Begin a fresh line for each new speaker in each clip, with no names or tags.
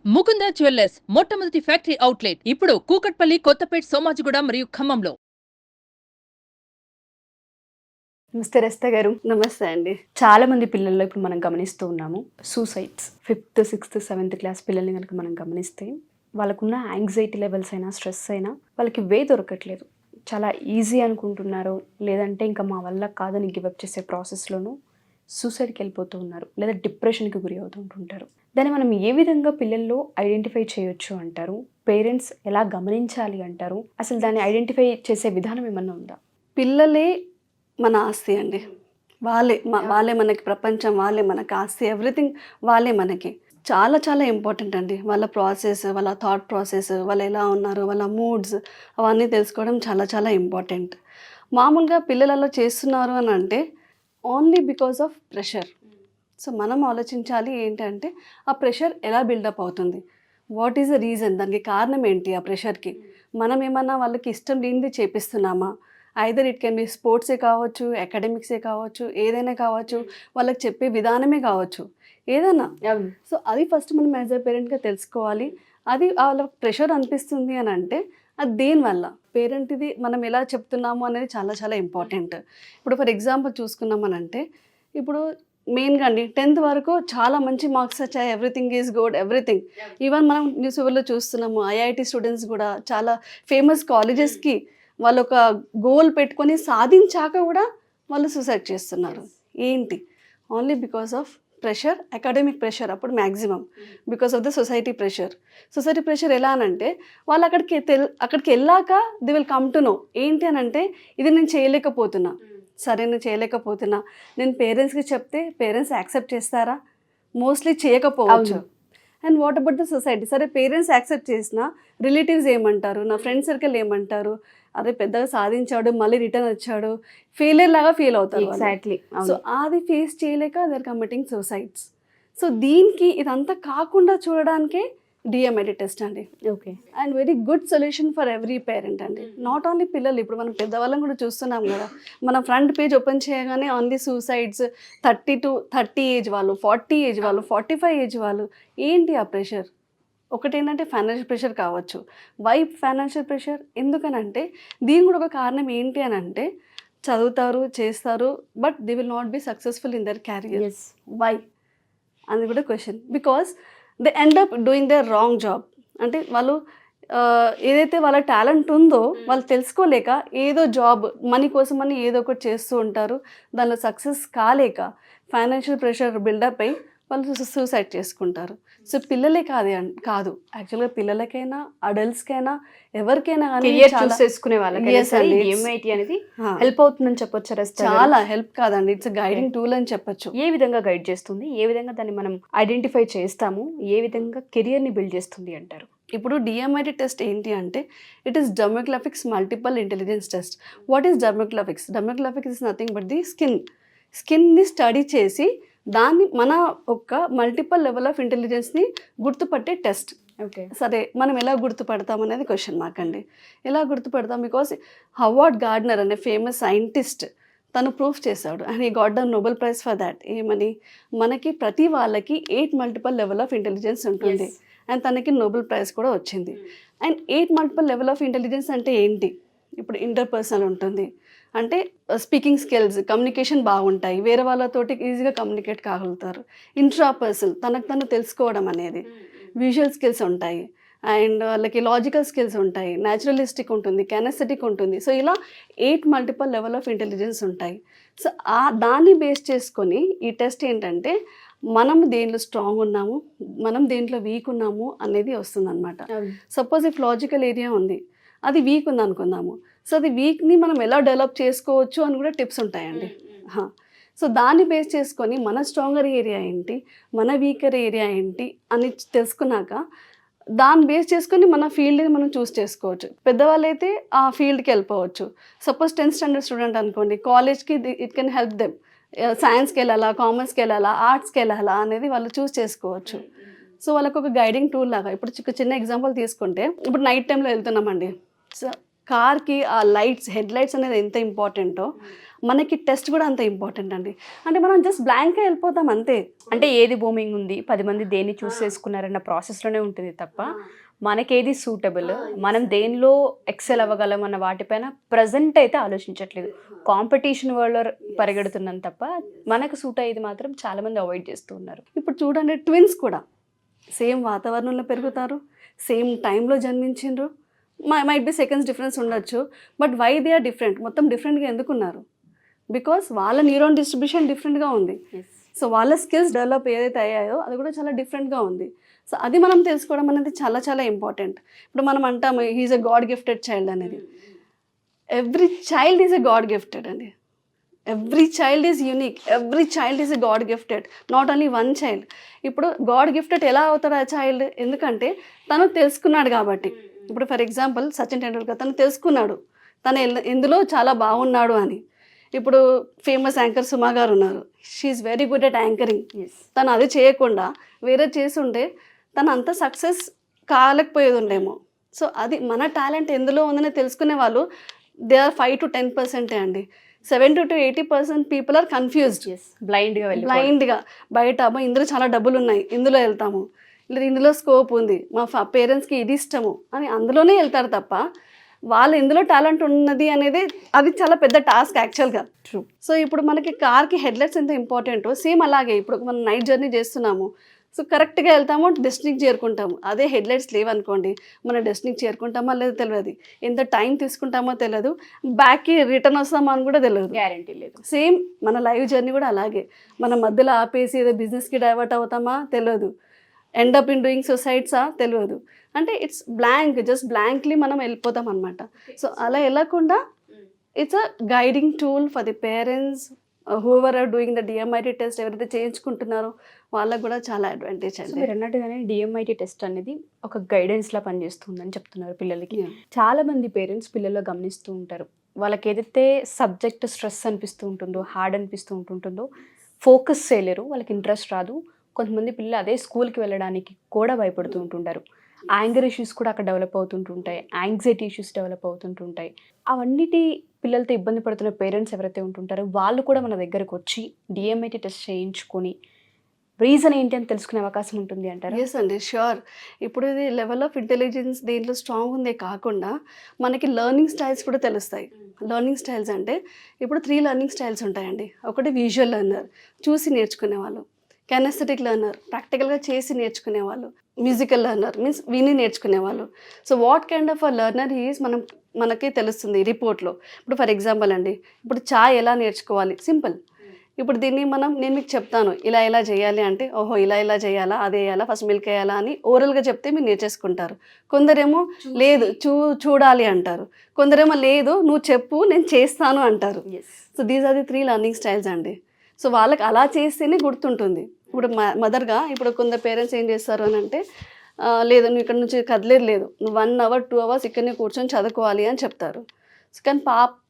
Mukunda jewellers మొట్టమొదటి factory outlet ఇప్పుడు కూకట్పల్లి, కొత్తపేట్, సోమాజిగూడ మరియు ఖమ్మంలో.
నమస్తే రస్తా గారు.
నమస్తే అండి.
చాలా మంది పిల్లల్లో ఇప్పుడు మనం గమనిస్తూ ఉన్నాము suicides. 5th, 6th, 7th class పిల్లల్ని కనుక మనం గమనిస్తే వాళ్ళకున్న యాంగ్జైటీ లెవెల్స్ అయినా, స్ట్రెస్ అయినా వాళ్ళకి దొరకట్లేదు. చాలా ఈజీ అనుకుంటున్నారు, లేదంటే ఇంకా మా వల్ల కాదని గివప్ చేసే ప్రాసెస్లోనూ సూసైడ్కి వెళ్ళిపోతూ ఉన్నారు, లేదా డిప్రెషన్కి గురి అవుతూ ఉంటుంటారు. దాన్ని మనం ఏ విధంగా పిల్లల్లో ఐడెంటిఫై చేయొచ్చు అంటారు? పేరెంట్స్ ఎలా గమనించాలి అంటారు? అసలు దాన్ని ఐడెంటిఫై చేసే విధానం ఏమన్నా ఉందా?
పిల్లలే మన ఆస్తి అండి. వాళ్ళే మనకి ప్రపంచం, వాళ్ళే మనకి ఆస్తి, ఎవ్రీథింగ్ వాళ్ళే మనకి. చాలా చాలా ఇంపార్టెంట్ అండి. వాళ్ళ ప్రాసెస్, వాళ్ళ థాట్ ప్రాసెస్, వాళ్ళు ఎలా ఉన్నారు, వాళ్ళ మూడ్స్, అవన్నీ తెలుసుకోవడం చాలా చాలా ఇంపార్టెంట్. మామూలుగా పిల్లలలో చేస్తున్నారు అని అంటే only because of pressure. So మనం ఆలోచించాలి ఏంటంటే ఆ ప్రెషర్ ఎలా బిల్డప్ అవుతుంది, వాట్ ఈస్ ద రీజన్, దానికి కారణం ఏంటి? ఆ ప్రెషర్కి మనం ఏమన్నా వాళ్ళకి ఇష్టం లేనిది చేపిస్తున్నామా? ఐదర్ ఇట్ కెన్ బి స్పోర్ట్సే కావచ్చు, అకాడమిక్సే కావచ్చు, ఏదైనా కావచ్చు, వాళ్ళకి చెప్పే విధానమే కావచ్చు, ఏదైనా. సో అది ఫస్ట్ మనం యాజ్ అ పేరెంట్గా తెలుసుకోవాలి. అది వాళ్ళ ప్రెషర్ అనిపిస్తుంది అని అంటే అది దేనివల్ల, పేరెంట్ ఇది మనం ఎలా చెప్తున్నాము అనేది చాలా చాలా ఇంపార్టెంట్. ఇప్పుడు ఫర్ ఎగ్జాంపుల్ చూసుకున్నామనంటే, ఇప్పుడు మెయిన్గా అండి 10th వరకు చాలా మంచి మార్క్స్ వచ్చాయి, everything is good, everything. Even మనం న్యూస్ పేపర్లో చూస్తున్నాము, ఐఐటి స్టూడెంట్స్ కూడా చాలా ఫేమస్ కాలేజెస్కి వాళ్ళు ఒక గోల్ పెట్టుకొని సాధించాక కూడా వాళ్ళు సూసైడ్ చేస్తున్నారు. ఏంటి? Only because of pressure, academic pressure అప్పుడు maximum, because of the society pressure. ఎలా అనంటే వాళ్ళు అక్కడికి వెళ్ళాక they will come to know ఏంటి అని అంటే, ఇది నేను చేయలేకపోతున్నా, నేను చేయలేకపోతున్నా, నేను పేరెంట్స్కి చెప్తే పేరెంట్స్ యాక్సెప్ట్ చేస్తారా? మోస్ట్లీ చేయకపోవచ్చు. And what about the society? సరే పేరెంట్స్ యాక్సెప్ట్ చేసినా రిలేటివ్స్ ఏమంటారు, నా ఫ్రెండ్ సర్కిల్ ఏమంటారు, అదే పెద్దగా సాధించాడు మళ్ళీ రిటర్న్ వచ్చాడు, ఫెయిలియర్ లాగా ఫీల్ అవుతారు.
ఎగ్జాక్ట్లీ.
సో అది ఫేస్ చేయలేక they are committing suicides. So దీనికి ఇదంతా కాకుండా చూడడానికే డిఎంఐటి టెస్ట్ అండి.
Okay.
And very good solution for every parent అండి. నాట్ ఓన్లీ పిల్లలు, ఇప్పుడు మనం పెద్దవాళ్ళం కూడా చూస్తున్నాం కదా. మనం ఫ్రంట్ పేజ్ ఓపెన్ చేయగానే ఓన్లీ సూసైడ్స్, 30 ఏజ్ వాళ్ళు, 40 ఏజ్ వాళ్ళు, 45 ఏజ్ వాళ్ళు. ఏంటి ఆ ప్రెషర్? ఒకటి ఏంటంటే ఫైనాన్షియల్ ప్రెషర్ కావచ్చు. Why financial pressure? ఎందుకనంటే దీని కూడా ఒక కారణం ఏంటి అని అంటే, చదువుతారు, చేస్తారు, but they will not be successful in their career. Why అది కూడా question. Because they end up doing their wrong job. అంటే వాళ్ళు ఏదైతే వాళ్ళ టాలెంట్ ఉందో వాళ్ళు తెలుసుకోలేక ఏదో జాబ్ మనీ కోసం అని ఏదో ఒకటి చేస్తూ ఉంటారు. దానిలో సక్సెస్ కాలేక ఫైనాన్షియల్ ప్రెషర్ బిల్డప్ అయ్యి వాళ్ళు సూసైడ్ చేసుకుంటారు. సో పిల్లలే కాదు యాక్చువల్గా పిల్లలకైనా, అడల్ట్స్కైనా, ఎవరికైనా కానీ
చేసుకునే వాళ్ళకి అనేది హెల్ప్ అవుతుందని చెప్పొచ్చు.
చాలా హెల్ప్ కాదండి, ఇట్స్ గైడింగ్ టూల్ అని చెప్పొచ్చు.
ఏ విధంగా గైడ్ చేస్తుంది, ఏ విధంగా దాన్ని మనం ఐడెంటిఫై చేస్తాము, ఏ విధంగా కెరియర్ని బిల్డ్ చేస్తుంది అంటారు?
ఇప్పుడు డిఎంఐటి టెస్ట్ ఏంటి అంటే, it is demographics multiple intelligence test. What is demographics? Demographics is nothing but the స్కిన్ని స్టడీ చేసి దాన్ని మన ఒక మల్టిపల్ లెవెల్ ఆఫ్ ఇంటెలిజెన్స్ని గుర్తుపట్టే టెస్ట్.
ఓకే.
సరే మనం ఎలా గుర్తుపడతాం అనేది క్వశ్చన్ మార్క్ అండి. ఎలా గుర్తుపడతాం? బికాస్ హవార్డ్ గార్డ్నర్ అనే ఫేమస్ సైంటిస్ట్ తను ప్రూఫ్ చేశాడు, and he got the Nobel prize for that. ఏమని? మనకి ప్రతి వాళ్ళకి 8 మల్టిపల్ లెవెల్ ఆఫ్ ఇంటెలిజెన్స్ ఉంటుంది, అండ్ తనకి నోబెల్ ప్రైజ్ కూడా వచ్చింది. And 8 multiple level of intelligence అంటే ఏంటి? ఇప్పుడు ఇంటర్పర్సనల్ ఉంటుంది, అంటే స్పీకింగ్ స్కిల్స్, కమ్యూనికేషన్ బాగుంటాయి, వేరే వాళ్ళతోటి ఈజీగా కమ్యూనికేట్ కాగలుగుతారు. ఇంట్రాపర్సనల్, తనకు తను తెలుసుకోవడం అనేది. విజువల్ స్కిల్స్ ఉంటాయి, అండ్ వాళ్ళకి లాజికల్ స్కిల్స్ ఉంటాయి, న్యాచురలిస్టిక్ ఉంటుంది, కెనెస్థెటిక్ ఉంటుంది. సో ఇలా 8 మల్టిపల్ లెవెల్ ఆఫ్ ఇంటెలిజెన్స్ ఉంటాయి. సో దాన్ని బేస్ చేసుకొని ఈ టెస్ట్ ఏంటంటే, మనం దేంట్లో స్ట్రాంగ్ ఉన్నాము, మనం దేంట్లో వీక్ ఉన్నాము అనేది వస్తుంది అనమాట. సపోజ్ ఇఫ్ లాజికల్ ఏరియా ఉంది, అది వీక్ ఉంది అనుకుందాము. సో అది వీక్ని మనం ఎలా డెవలప్ చేసుకోవచ్చు అని కూడా టిప్స్ ఉంటాయండి. సో దాన్ని బేస్ చేసుకొని మన స్ట్రాంగర్ ఏరియా ఏంటి, మన వీకర్ ఏరియా ఏంటి అని తెలుసుకున్నాక దాన్ని బేస్ చేసుకొని మన ఫీల్డ్ని మనం చూస్ చేసుకోవచ్చు. పెద్దవాళ్ళు అయితే ఆ ఫీల్డ్కి వెళ్ళిపోవచ్చు. సపోజ్ 10th స్టాండర్డ్ స్టూడెంట్ అనుకోండి, కాలేజ్కి ఇట్ కెన్ హెల్ప్ దెమ్. సైన్స్కి వెళ్ళాలా, కామర్స్కి వెళ్ళాలా, ఆర్ట్స్కి వెళ్ళాలా అనేది వాళ్ళు చూస్ చేసుకోవచ్చు. సో వాళ్ళకు ఒక గైడింగ్ టూల్ లాగా. ఇప్పుడు చిన్న ఎగ్జాంపుల్ తీసుకుంటే, ఇప్పుడు నైట్ టైంలో వెళ్తున్నామండి. సో కార్కి ఆ లైట్స్ హెడ్ లైట్స్ అనేది ఎంత ఇంపార్టెంటో మనకి టెస్ట్ కూడా అంత ఇంపార్టెంట్ అండి. అంటే మనం జస్ట్ బ్లాంక్గా వెళ్ళిపోతాం అంతే.
అంటే ఏది బూమింగ్ ఉంది, 10 మంది దేన్ని చూస్ చేసుకున్నారన్న ప్రాసెస్లోనే ఉంటుంది తప్ప మనకేది సూటబుల్, మనం దేనిలో ఎక్సెల్ అవ్వగలం అన్న వాటిపైన ప్రజెంట్ అయితే ఆలోచించట్లేదు. కాంపిటీషన్ వరల్డ్లో పరిగెడుతున్నాం తప్ప మనకు సూట్ అయ్యేది మాత్రం చాలామంది అవాయిడ్ చేస్తూ ఉన్నారు.
ఇప్పుడు చూడండి, ట్విన్స్ కూడా సేమ్ వాతావరణంలో పెరుగుతారు, సేమ్ టైంలో జన్మించిండ్రు, మైట్ బి సెకండ్స్ డిఫరెన్స్ ఉండొచ్చు, but why they are different, మొత్తం డిఫరెంట్గా ఎందుకున్నారు? బికాస్ వాళ్ళ న్యూరాన్ డిస్ట్రిబ్యూషన్ డిఫరెంట్గా ఉంది. సో వాళ్ళ స్కిల్స్ డెవలప్ ఏదైతే అయ్యాయో అది కూడా చాలా డిఫరెంట్గా ఉంది. సో అది మనం తెలుసుకోవడం అనేది చాలా చాలా ఇంపార్టెంట్. ఇప్పుడు మనం అంటాము he's a god gifted child అనేది. Every child is a god gifted అండి. Every child is unique, every child is a god gifted, not only one child. ఇప్పుడు గాడ్ గిఫ్టెడ్ ఎలా అవుతాడు ఆ చైల్డ్? ఎందుకంటే తను తెలుసుకున్నాడు కాబట్టి. ఇప్పుడు ఫర్ ఎగ్జాంపుల్ సచిన్ టెండూల్కర్, తను తెలుసుకున్నాడు తను ఎందులో చాలా బాగున్నాడు అని. ఇప్పుడు ఫేమస్ యాంకర్ సుమా గారు ఉన్నారు, she is very good at anchoring. తను అది చేయకుండా వేరే చేసుంటే తను అంత సక్సెస్ కాలేకపోయేది ఉండేమో. సో అది మన టాలెంట్ ఎందులో ఉందని తెలుసుకునే వాళ్ళు దే ఆర్ 5 to 10% అండి. 70 to 80% పీపుల్ ఆర్ కన్ఫ్యూజ్డ్. బ్లైండ్గా బయట ఇందులో చాలా డబ్బులు ఉన్నాయి, ఇందులో వెళ్తాము, లేదా ఇందులో స్కోప్ ఉంది, మా పేరెంట్స్కి ఇది ఇష్టము అని అందులోనే వెళ్తారు తప్ప వాళ్ళు ఎందులో టాలెంట్ ఉన్నది అనేది అది చాలా పెద్ద టాస్క్ యాక్చువల్గా.
ట్రూ.
సో ఇప్పుడు మనకి కార్కి హెడ్లైట్స్ ఎంత ఇంపార్టెంటో సేమ్ అలాగే ఇప్పుడు మనం నైట్ జర్నీ చేస్తున్నాము, సో కరెక్ట్గా వెళ్తాము, డెస్టినీకి చేరుకుంటాము. అదే హెడ్లైట్స్ లేవనుకోండి, మన డెస్టినీకి చేరుకుంటామో లేదో తెలియదు, ఎంత టైం తీసుకుంటామో తెలియదు, బ్యాక్కి రిటర్న్ వస్తామో అని కూడా తెలియదు,
గ్యారంటీ లేదు.
సేమ్ మన లైవ్ జర్నీ కూడా అలాగే. మన మధ్యలో ఆపేసి ఏదో బిజినెస్కి డైవర్ట్ అవుతామా తెలియదు, ఎండ్ అప్ ఇన్ డూయింగ్ సొసైడ్సా తెలియదు. అంటే ఇట్స్ బ్లాంక్, జస్ట్ బ్లాంక్లీ మనం వెళ్ళిపోతాం అనమాట. సో అలా వెళ్ళకుండా it's a guiding tool for the parents whoever are doing the DMIT test, ఎవరైతే చేయించుకుంటున్నారో వాళ్ళకు కూడా చాలా అడ్వాంటేజ్ అండి.
మీరు అన్నట్టుగానే డిఎంఐటి టెస్ట్ అనేది ఒక గైడెన్స్లా పనిచేస్తుందని చెప్తున్నారు పిల్లలకి. చాలా మంది పేరెంట్స్ పిల్లల్లో గమనిస్తూ ఉంటారు, వాళ్ళకి ఏదైతే సబ్జెక్ట్ స్ట్రెస్ అనిపిస్తూ ఉంటుందో, హార్డ్ అనిపిస్తూ ఉంటుందో ఫోకస్ చేయలేరు, వాళ్ళకి ఇంట్రెస్ట్ రాదు. కొంతమంది పిల్లలు అదే స్కూల్కి వెళ్ళడానికి కూడా భయపడుతూ ఉంటుంటారు. యాంగర్ ఇష్యూస్ కూడా అక్కడ డెవలప్ అవుతుంటుంటాయి, యాంగ్జైటీ ఇష్యూస్ డెవలప్ అవుతుంటుంటాయి. అవన్నిటి పిల్లలతో ఇబ్బంది పడుతున్న పేరెంట్స్ ఎవరైతే ఉంటుంటారో వాళ్ళు కూడా మన దగ్గరకు వచ్చి డిఎంఐటి టెస్ట్ చేయించుకొని రీజన్ ఏంటి అని తెలుసుకునే అవకాశం ఉంటుంది అంటారు.
ఎస్ అండి, ష్యూర్. ఇప్పుడు ఇది లెవెల్ ఆఫ్ ఇంటెలిజెన్స్ దేంట్లో స్ట్రాంగ్ ఉందే కాకుండా మనకి లెర్నింగ్ స్టైల్స్ కూడా తెలుస్తాయి. లెర్నింగ్ స్టైల్స్ అంటే ఇప్పుడు 3 లెర్నింగ్ స్టైల్స్ ఉంటాయండి. ఒకటి విజువల్ లెర్నర్, చూసి నేర్చుకునే వాళ్ళు, కెనెస్థెటిక్ లెర్నర్, ప్రాక్టికల్గా చేసి నేర్చుకునేవాళ్ళు, మ్యూజికల్ లెర్నర్ మీన్స్ విని నేర్చుకునేవాళ్ళు. So what kind of a learner is మనకి తెలుస్తుంది రిపోర్ట్లో. ఇప్పుడు ఫర్ ఎగ్జాంపుల్ అండి, ఇప్పుడు చాయ్ ఎలా నేర్చుకోవాలి, సింపుల్. ఇప్పుడు దీన్ని నేను మీకు చెప్తాను ఇలా ఇలా చేయాలి అంటే, ఓహో ఇలా ఇలా చేయాలా, అదే వేయాలా, ఫస్ట్ మిల్క్ వేయాలా అని ఓరల్గా చెప్తే మీరు నేర్చేసుకుంటారు. కొందరేమో లేదు చూడాలి అంటారు, కొందరేమో లేదు నువ్వు చెప్పు నేను చేస్తాను అంటారు. So these are the 3 learning styles అండి. సో వాళ్ళకి అలా చేస్తేనే గుర్తుంటుంది. ఇప్పుడు మదర్గా ఇప్పుడు కొందరు పేరెంట్స్ ఏం చేస్తారు అని అంటే, లేదు నువ్వు ఇక్కడ నుంచి కదిలేదు, లేదు నువ్వు 1 hour 2 hours ఇక్కడనే కూర్చొని చదువుకోవాలి అని చెప్తారు. కానీ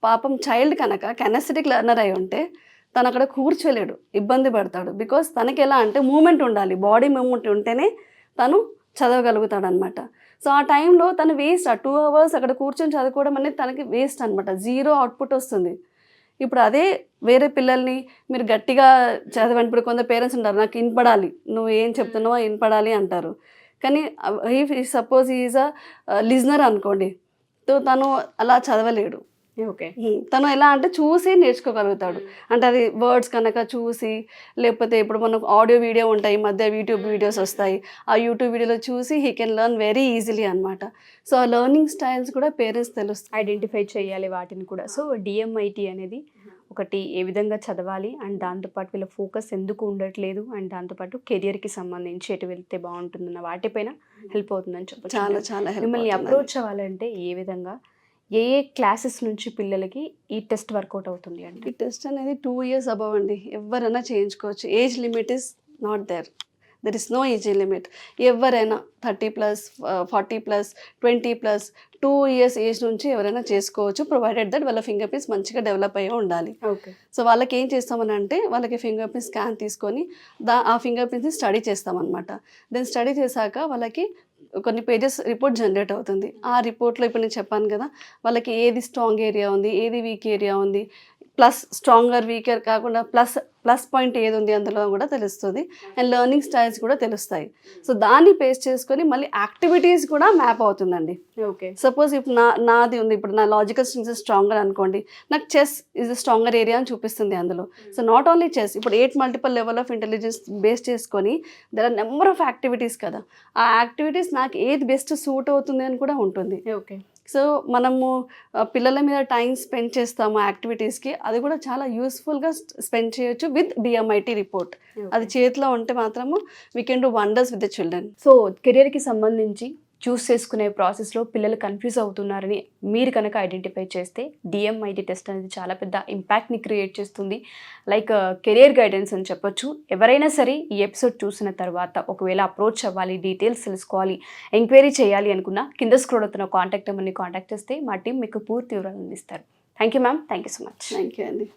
పాపం చైల్డ్ కనుక కెనెస్థెటిక్ లెర్నర్ అయి ఉంటే తను అక్కడ కూర్చోలేడు, ఇబ్బంది పడతాడు. బికాస్ తనకి ఎలా అంటే మూమెంట్ ఉండాలి, బాడీ మూమెంట్ ఉంటేనే తను చదవగలుగుతాడు అనమాట. సో ఆ టైంలో తను వేస్ట్, ఆ 2 hours అక్కడ కూర్చొని చదువుకోవడం అనేది తనకి వేస్ట్ అనమాట, 0 అవుట్పుట్ వస్తుంది. ఇప్పుడు అదే వేరే పిల్లల్ని మీరు గట్టిగా చదవండి. ఇప్పుడు కొందరు పేరెంట్స్ ఉంటారు, నాకు వినపడాలి, నువ్వు ఏం చెప్తున్నావో వినపడాలి అంటారు. కానీ సపోజ్ ఈజ్ అ లిజనర్ అనుకోండి, తను అలా చదవలేడు.
ఓకే,
తను ఎలా అంటే చూసి నేర్చుకోగలుగుతాడు. అంటే అది వర్డ్స్ కనుక చూసి, లేకపోతే ఇప్పుడు మనకు ఆడియో వీడియో ఉంటాయి, ఈ మధ్య యూట్యూబ్ వీడియోస్ వస్తాయి, ఆ యూట్యూబ్ వీడియోలో చూసి he can learn very easily అనమాట. సో ఆ లెర్నింగ్ స్టైల్స్ కూడా పేరెంట్స్ తెలుస్తాయి,
ఐడెంటిఫై చేయాలి వాటిని కూడా. సో డిఎంఐటి అనేది ఒకటి ఏ విధంగా చదవాలి అండ్ దాంతోపాటు వీళ్ళ ఫోకస్ ఎందుకు ఉండట్లేదు అండ్ దాంతోపాటు కెరియర్కి సంబంధించి ఎటు వెళ్తే బాగుంటుందన్న వాటిపైన హెల్ప్ అవుతుందని చెప్పచ్చు.
చాలా చాలా
మిమ్మల్ని అప్రోచ్ అవ్వాలంటే ఏ విధంగా, ఏ క్లాసెస్ నుంచి పిల్లలకి ఈ టెస్ట్ వర్కౌట్ అవుతుంది అంటే?
ఈ టెస్ట్ అనేది 2 years అబవ్ అండి, ఎవరైనా చేయించుకోవచ్చు. Age limit is not there, there is no age limit. ఎవరైనా 30+, 40+, 20+, 2 years ఏజ్ నుంచి ఎవరైనా చేసుకోవచ్చు, ప్రొవైడెడ్ దట్ వాళ్ళ ఫింగర్ ప్రింట్స్ మంచిగా డెవలప్ అయ్యి ఉండాలి.
ఓకే.
సో వాళ్ళకి ఏం చేస్తామని అంటే, వాళ్ళకి ఫింగర్ ప్రింట్ స్కాన్ తీసుకొని ఆ ఫింగర్ ప్రింట్స్ని స్టడీ చేస్తామన్నమాట. దెన్ స్టడీ చేశాక వాళ్ళకి కొన్ని పేజెస్ రిపోర్ట్ జనరేట్ అవుతుంది. ఆ రిపోర్ట్లో ఇప్పుడు నేను చెప్పాను కదా, వాళ్ళకి ఏది స్ట్రాంగ్ ఏరియా ఉంది, ఏది వీక్ ఏరియా ఉంది, ప్లస్ స్ట్రాంగర్ వీకర్ కాకుండా ప్లస్ పాయింట్ ఏది ఉంది అందులో కూడా తెలుస్తుంది. అండ్ లెర్నింగ్ స్టైల్స్ కూడా తెలుస్తాయి. సో దాన్ని బేస్ చేసుకొని మళ్ళీ యాక్టివిటీస్ కూడా మ్యాప్ అవుతుందండి.
ఓకే.
సపోజ్ ఇప్పుడు నాది ఉంది, ఇప్పుడు నా లాజికల్ స్ట్రింగ్స్ స్ట్రాంగర్ అనుకోండి, నాకు chess is the stronger area అని చూపిస్తుంది అందులో. సో నాట్ ఓన్లీ చెస్, ఇప్పుడు 8 multiple level of intelligence base చేసుకొని there are number of activities కదా, ఆ యాక్టివిటీస్ నాకు ఏది బెస్ట్ సూట్ అవుతుంది అని కూడా ఉంటుంది.
ఓకే.
సో మనము పిల్లల మీద టైం స్పెండ్ చేస్తాము యాక్టివిటీస్కి, అది కూడా చాలా యూస్ఫుల్గా స్పెండ్ చేయొచ్చు విత్ DMIT రిపోర్ట్. అది చేతిలో ఉంటే మాత్రము we can do wonders with the children.
So కెరియర్కి సంబంధించి చూస్ చేసుకునే ప్రాసెస్లో పిల్లలు కన్ఫ్యూజ్ అవుతున్నారని మీరు కనుక ఐడెంటిఫై చేస్తే DMIT టెస్ట్ అనేది చాలా పెద్ద ఇంపాక్ట్ని క్రియేట్ చేస్తుంది. లైక్ కెరియర్ గైడెన్స్ అని చెప్పొచ్చు. ఎవరైనా సరే ఈ ఎపిసోడ్ చూసిన తర్వాత ఒకవేళ అప్రోచ్ అవ్వాలి, డీటెయిల్స్ తెలుసుకోవాలి, ఎంక్వైరీ చేయాలి అనుకున్నా కింద స్క్రోల్ అవుతున్న కాంటాక్ట్ నెంబర్ని కాంటాక్ట్ చేస్తే మా టీం మీకు పూర్తి వివరాలు అందిస్తారు. Thank you ma'am, thank you so much.
Thank you అండి.